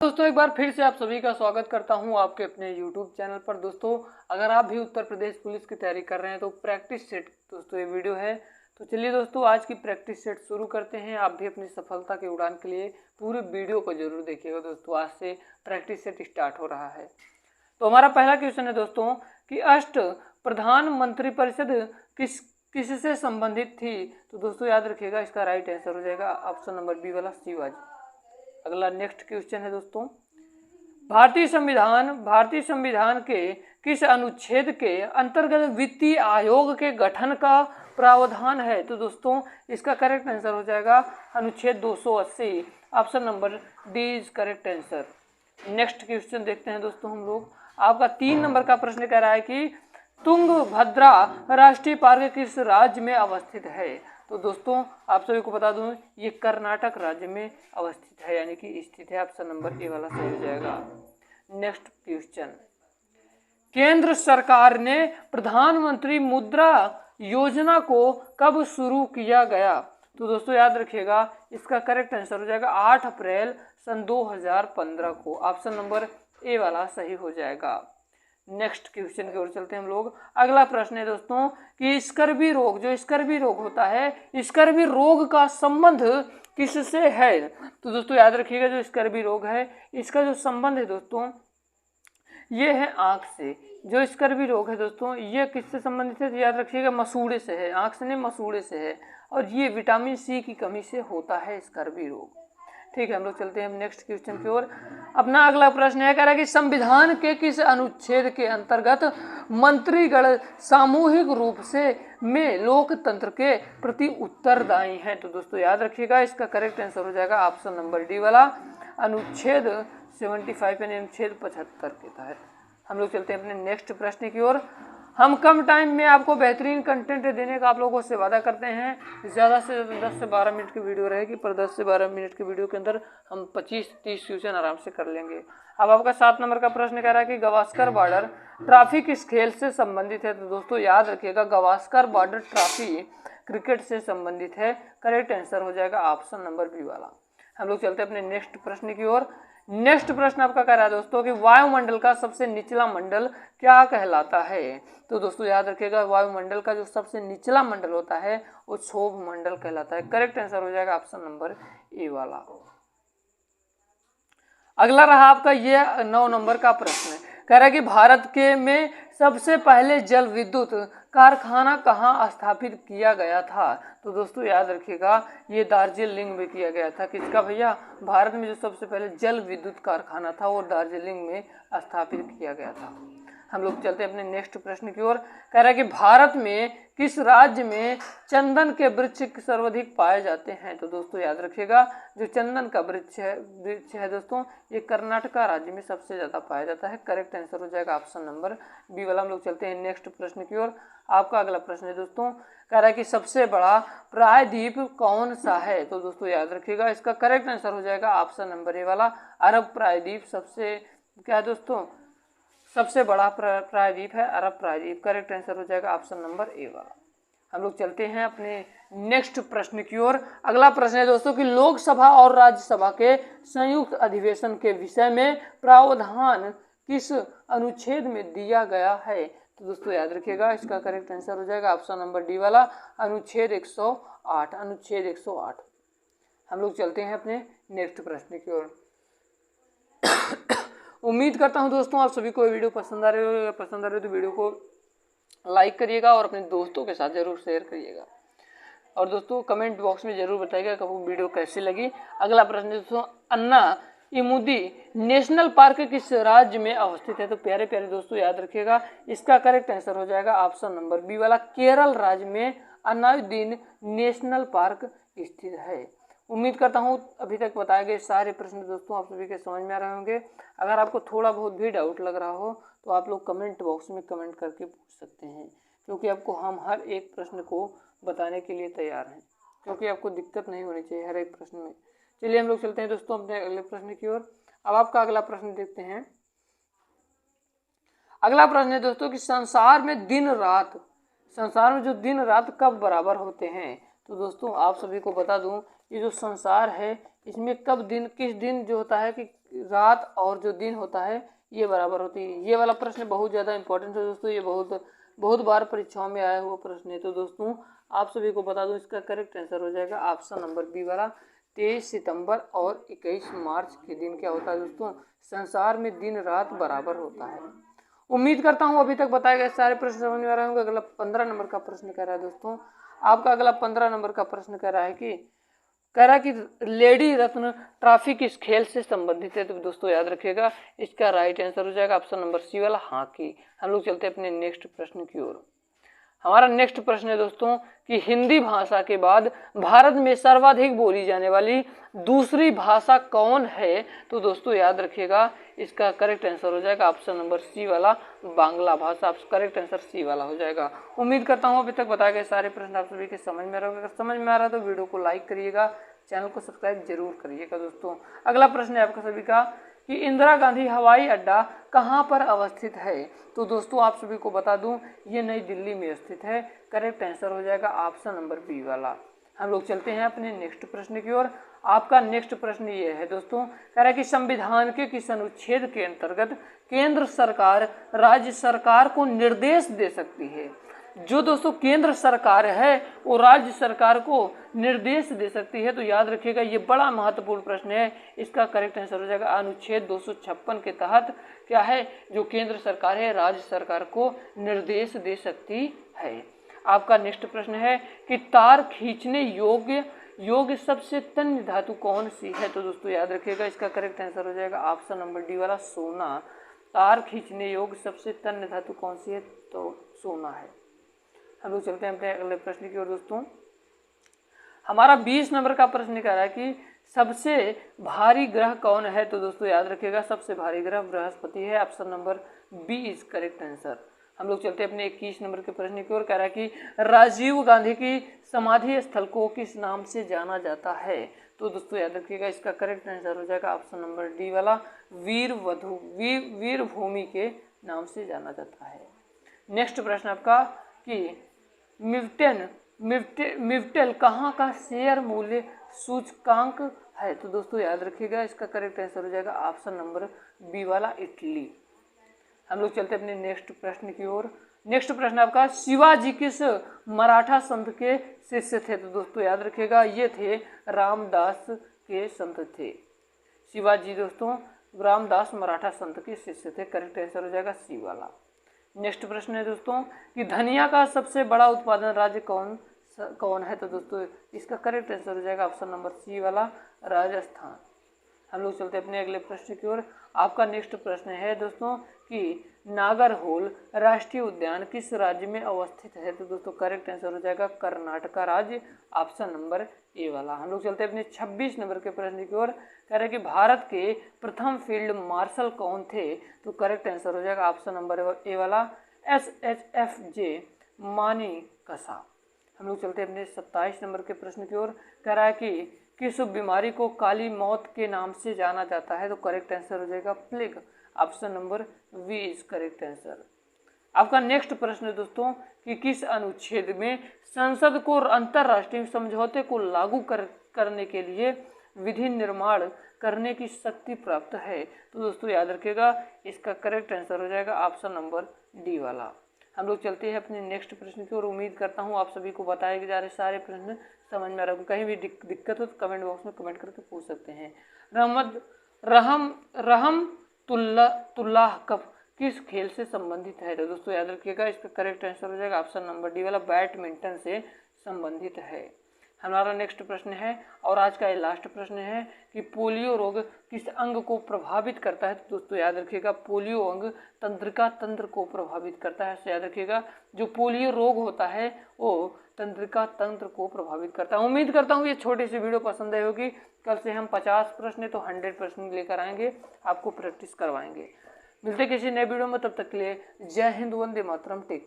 दोस्तों एक बार फिर से आप सभी का स्वागत करता हूं आपके अपने YouTube चैनल पर। दोस्तों अगर आप भी उत्तर प्रदेश पुलिस की तैयारी कर रहे हैं तो प्रैक्टिस सेट दोस्तों ये वीडियो है। तो चलिए दोस्तों आज की प्रैक्टिस सेट शुरू करते हैं। आप भी अपनी सफलता की उड़ान के लिए पूरे वीडियो को जरूर देखिएगा। दोस्तों आज से प्रैक्टिस सेट स्टार्ट हो रहा है। तो हमारा पहला क्वेश्चन है दोस्तों कि अष्ट प्रधान मंत्री परिषद किससे संबंधित थी। तो दोस्तों याद रखिएगा इसका राइट आंसर हो जाएगा ऑप्शन नंबर बी वाला शिवाजी। अगला नेक्स्ट क्वेश्चन है दोस्तों, भारतीय संविधान के किस अनुच्छेद के अंतर्गत वित्तीय आयोग के गठन का प्रावधान है। तो दोस्तों इसका करेक्ट आंसर हो जाएगा अनुच्छेद 280। Option number D is correct answer. Next question देखते हैं दोस्तों हम लोग। आपका 3 नंबर का प्रश्न कह रहा है कि तुंगभद्रा राष्ट्रीय पार्क किस राज्य में अवस्थित है। तो दोस्तों आप सभी को बता दूं ये कर्नाटक राज्य में अवस्थित है, यानी कि स्थित है। ऑप्शन नंबर ए वाला सही हो जाएगा। नेक्स्ट क्वेश्चन, केंद्र सरकार ने प्रधानमंत्री मुद्रा योजना को कब शुरू किया गया। तो दोस्तों याद रखिएगा इसका करेक्ट आंसर हो जाएगा 8 अप्रैल सन 2015 को। ऑप्शन नंबर ए वाला सही हो जाएगा। नेक्स्ट क्वेश्चन की ओर चलते हैं हम लोग। अगला प्रश्न है दोस्तों कि स्कर्वी रोग, जो स्कर्वी रोग होता है, स्कर्वी रोग का संबंध किससे है। तो दोस्तों याद रखिएगा जो स्कर्वी रोग है इसका जो संबंध है दोस्तों ये है आंख से। जो स्कर्वी रोग है दोस्तों ये किससे संबंधित है, याद रखिएगा मसूड़े से है। आंख से नहीं मसूड़े से है, और ये विटामिन सी की कमी से होता है स्कर्वी रोग। ठीक है, हम लोग चलते हैं नेक्स्ट क्वेश्चन की ओर। अपना अगला प्रश्न है, कह रहा है कि संविधान के किस अनुच्छेद के अंतर्गत मंत्रीगण सामूहिक रूप से में लोकतंत्र के प्रति उत्तरदायी हैं। तो दोस्तों याद रखिएगा इसका करेक्ट आंसर हो जाएगा ऑप्शन नंबर डी वाला अनुच्छेद 75 यानी अनुच्छेद 75 के तहत। हम लोग चलते हैं अपने नेक्स्ट प्रश्न की ओर। हम कम टाइम में आपको बेहतरीन कंटेंट देने का आप लोगों से वादा करते हैं। ज़्यादा से 10 से 12 मिनट की वीडियो रहेगी, पर 10 से 12 मिनट की वीडियो के अंदर हम 25-30 क्वेश्चन आराम से कर लेंगे। अब आपका 7 नंबर का प्रश्न कह रहा है कि गावस्कर बॉर्डर ट्रॉफी किस खेल से संबंधित है। तो दोस्तों याद रखिएगा गावस्कर बॉर्डर ट्रॉफी क्रिकेट से संबंधित है। करेक्ट आंसर हो जाएगा ऑप्शन नंबर बी वाला। हम लोग चलते हैं अपने नेक्स्ट प्रश्न की ओर। नेक्स्ट प्रश्न आपका कह रहा है दोस्तों कि वायुमंडल का सबसे निचला मंडल क्या कहलाता है। तो दोस्तों याद रखिएगा वायुमंडल का जो सबसे निचला मंडल होता है वो क्षोभ मंडल कहलाता है। करेक्ट आंसर हो जाएगा ऑप्शन नंबर ए वाला। अगला रहा आपका ये 9 नंबर का प्रश्न, कह रहा है कि भारत के में सबसे पहले जल विद्युत कारखाना कहाँ स्थापित किया गया था। तो दोस्तों याद रखिएगा ये दार्जिलिंग में किया गया था। किसका भैया, भारत में जो सबसे पहले जल विद्युत कारखाना था वो दार्जिलिंग में स्थापित किया गया था। हम लोग चलते हैं अपने नेक्स्ट प्रश्न की ओर। कह रहा है कि भारत में किस राज्य में चंदन के वृक्ष सर्वाधिक पाए जाते हैं। तो दोस्तों याद रखिएगा जो चंदन का वृक्ष है दोस्तों ये कर्नाटक राज्य में सबसे ज्यादा पाया जाता है। करेक्ट आंसर हो जाएगा ऑप्शन नंबर बी वाला। हम लोग चलते हैं नेक्स्ट प्रश्न की ओर। आपका अगला प्रश्न है दोस्तों, कह रहा है कि सबसे बड़ा प्रायद्वीप कौन सा है। तो दोस्तों याद रखिएगा इसका करेक्ट आंसर हो जाएगा ऑप्शन नंबर ए वाला अरब प्रायद्वीप। सबसे क्या है दोस्तों, सबसे बड़ा प्रायद्वीप है अरब प्रायद्वीप। करेक्ट आंसर हो जाएगा ऑप्शन नंबर ए वाला। हम लोग चलते हैं अपने नेक्स्ट प्रश्न की ओर। अगला प्रश्न है दोस्तों कि लोकसभा और राज्यसभा के संयुक्त अधिवेशन के विषय में प्रावधान किस अनुच्छेद में दिया गया है। तो दोस्तों याद रखिएगा इसका करेक्ट आंसर हो जाएगा ऑप्शन नंबर डी वाला अनुच्छेद 108। अनुच्छेद 108। हम लोग चलते हैं अपने नेक्स्ट प्रश्न की ओर। उम्मीद करता हूं दोस्तों आप सभी को ये वीडियो पसंद आ रही हो। पसंद आ रही हो तो वीडियो को लाइक करिएगा और अपने दोस्तों के साथ जरूर शेयर करिएगा। और दोस्तों कमेंट बॉक्स में जरूर बताइएगा कि आपको वीडियो कैसी लगी। अगला प्रश्न दोस्तों, अन्ना इमुदी नेशनल पार्क किस राज्य में अवस्थित है। तो प्यारे प्यारे दोस्तों याद रखिएगा इसका करेक्ट आंसर हो जाएगा ऑप्शन नंबर बी वाला केरल राज्य में अन्नायुद्दीन नेशनल पार्क स्थित है। उम्मीद करता हूँ अभी तक बताए गए सारे प्रश्न दोस्तों आप सभी के समझ में आ रहे होंगे। अगर आपको थोड़ा बहुत भी डाउट लग रहा हो तो आप लोग कमेंट बॉक्स में कमेंट करके पूछ सकते हैं, क्योंकि आपको हम हर एक प्रश्न को बताने के लिए तैयार हैं, क्योंकि आपको दिक्कत नहीं होनी चाहिए हर एक प्रश्न में। चलिए हम लोग चलते हैं दोस्तों अपने अगले प्रश्न की ओर। अब आपका अगला प्रश्न देखते हैं। अगला प्रश्न है दोस्तों कि संसार में जो दिन रात कब बराबर होते हैं। तो दोस्तों आप सभी को बता दूं ये जो संसार है इसमें किस दिन जो होता है कि रात और जो दिन होता है ये बराबर होती है। ये वाला प्रश्न बहुत ज़्यादा इंपॉर्टेंट है दोस्तों, ये बहुत बार परीक्षाओं में आया हुआ प्रश्न है। तो दोस्तों आप सभी को बता दूं, इसका करेक्ट आंसर हो जाएगा ऑप्शन नंबर बी वाला। 23 सितंबर और 21 मार्च के दिन क्या होता है दोस्तों, संसार में दिन रात बराबर होता है। उम्मीद करता हूँ अभी तक बताए गए सारे प्रश्न समझ में आ रहे होंगे। अगला 15 नंबर का प्रश्न कह रहा है दोस्तों, आपका अगला 15 नंबर का प्रश्न कह रहा है कि लेडी रत्न ट्रॉफी किस खेल से संबंधित है। तो दोस्तों याद रखिएगा, इसका राइट आंसर हो जाएगा ऑप्शन नंबर सी वाला, हॉकी। हम लोग चलते हैं अपने नेक्स्ट प्रश्न की ओर। हमारा नेक्स्ट प्रश्न है दोस्तों कि हिंदी भाषा के बाद भारत में सर्वाधिक बोली जाने वाली दूसरी भाषा कौन है। तो दोस्तों याद रखिएगा, इसका करेक्ट आंसर हो जाएगा ऑप्शन नंबर सी वाला, बांग्ला भाषा। करेक्ट आंसर सी वाला हो जाएगा। उम्मीद करता हूँ अभी तक बताए गए सारे प्रश्न आप सभी के समझ में आ रहे होंगे। अगर समझ में आ रहा है तो वीडियो को लाइक करिएगा, चैनल को सब्सक्राइब जरूर करिएगा। दोस्तों अगला प्रश्न है आपका सभी का कि इंदिरा गांधी हवाई अड्डा कहाँ पर अवस्थित है। तो दोस्तों आप सभी को बता दूं, ये नई दिल्ली में स्थित है। करेक्ट आंसर हो जाएगा ऑप्शन नंबर बी वाला। हम लोग चलते हैं अपने नेक्स्ट प्रश्न की ओर। आपका नेक्स्ट प्रश्न ये है दोस्तों, कह रहा है कि संविधान के किस अनुच्छेद के अंतर्गत केंद्र सरकार राज्य सरकार को निर्देश दे सकती है। जो दोस्तों केंद्र सरकार है वो राज्य सरकार को निर्देश दे सकती है। तो याद रखिएगा, ये बड़ा महत्वपूर्ण प्रश्न है। इसका करेक्ट आंसर हो जाएगा अनुच्छेद 256 के तहत क्या है, जो केंद्र सरकार है राज्य सरकार को निर्देश दे सकती है। आपका नेक्स्ट प्रश्न है कि तार खींचने योग्य सबसे तन्य धातु कौन सी है। तो दोस्तों याद रखिएगा, इसका करेक्ट आंसर हो जाएगा ऑप्शन नंबर डी वाला, सोना। तार खींचने योग्य सबसे तन्य धातु कौन सी है, तो सोना है। हम लोग चलते हैं अपने अगले प्रश्न की ओर। दोस्तों हमारा 20 नंबर का प्रश्न कह रहा है कि सबसे भारी ग्रह कौन है। तो दोस्तों याद रखिएगा, सबसे भारी ग्रह बृहस्पति है। Option number B is correct answer. हम लोग चलते हैं अपने 21 नंबर के प्रश्न की ओर। कह रहा है कि राजीव गांधी की समाधि स्थल को किस नाम से जाना जाता है। तो दोस्तों याद रखिएगा, इसका करेक्ट आंसर हो जाएगा ऑप्शन नंबर डी वाला, वीर भूमि के नाम से जाना जाता है। नेक्स्ट प्रश्न आपका कि मिफ्टेल कहाँ का शेयर मूल्य सूचकांक है। तो दोस्तों याद रखिएगा, इसका करेक्ट आंसर हो जाएगा ऑप्शन नंबर बी वाला, इटली। हम लोग चलते हैं अपने नेक्स्ट प्रश्न की ओर। नेक्स्ट प्रश्न आपका, शिवाजी किस मराठा संत के शिष्य थे। तो दोस्तों याद रखिएगा, ये थे रामदास के संत थे। शिवाजी दोस्तों रामदास मराठा संत के शिष्य थे। करेक्ट आंसर हो जाएगा सी वाला। नेक्स्ट प्रश्न है दोस्तों कि धनिया का सबसे बड़ा उत्पादन राज्य कौन है। तो दोस्तों इसका करेक्ट आंसर हो जाएगा ऑप्शन नंबर सी वाला, राजस्थान। हम लोग चलते हैं अपने अगले प्रश्न की ओर। आपका नेक्स्ट प्रश्न है दोस्तों कि नागरहोल राष्ट्रीय उद्यान किस राज्य में अवस्थित है। तो दोस्तों करेक्ट आंसर हो जाएगा कर्नाटका राज्य, ऑप्शन नंबर ए वाला। हम लोग चलते हैं अपने 26 नंबर के प्रश्न की ओर। कह रहे हैं कि भारत के प्रथम फील्ड मार्शल कौन थे। तो करेक्ट आंसर हो जाएगा ऑप्शन नंबर ए वाला, SHFJ मानेकशॉ। हम लोग चलते हैं अपने 27 नंबर के प्रश्न की ओर। कह रहा है कि किस बीमारी को काली मौत के नाम से जाना जाता है। तो करेक्ट आंसर हो जाएगा plague, option number B is correct answer. आपका नेक्स्ट प्रश्न है दोस्तों कि किस अनुच्छेद में संसद को अंतर्राष्ट्रीय समझौते को लागू करने के लिए विधि निर्माण करने की शक्ति प्राप्त है। तो दोस्तों याद रखिएगा, इसका करेक्ट आंसर हो जाएगा ऑप्शन नंबर डी वाला। हम लोग चलते हैं अपने नेक्स्ट प्रश्न की और उम्मीद करता हूँ आप सभी को बताए जा रहे सारे प्रश्न समझ में आ रहा है। कहीं भी दिक्कत हो तो कमेंट बॉक्स में कमेंट करके पूछ सकते हैं। रहमतुल्लाह कप किस खेल से संबंधित है। तो दोस्तों याद रखिएगा, इसका करेक्ट आंसर हो जाएगा ऑप्शन नंबर डी वाला, बैडमिंटन से संबंधित है। हमारा नेक्स्ट प्रश्न है और आज का ये लास्ट प्रश्न है कि पोलियो रोग किस अंग को प्रभावित करता है। तो दोस्तों याद रखिएगा, पोलियो अंग तंत्रिका तंत्र को प्रभावित करता है। तो याद रखिएगा, जो पोलियो रोग होता है वो तंत्रिका तंत्र को प्रभावित करता है। उम्मीद करता हूँ ये छोटी सी वीडियो पसंद आई होगी। कल से हम 50 प्रश्न तो 100 प्रश्न लेकर आएंगे, आपको प्रैक्टिस करवाएंगे। मिलते किसी नए वीडियो में, तब तक के लिए जय हिंद, वंदे मातरम, टेक।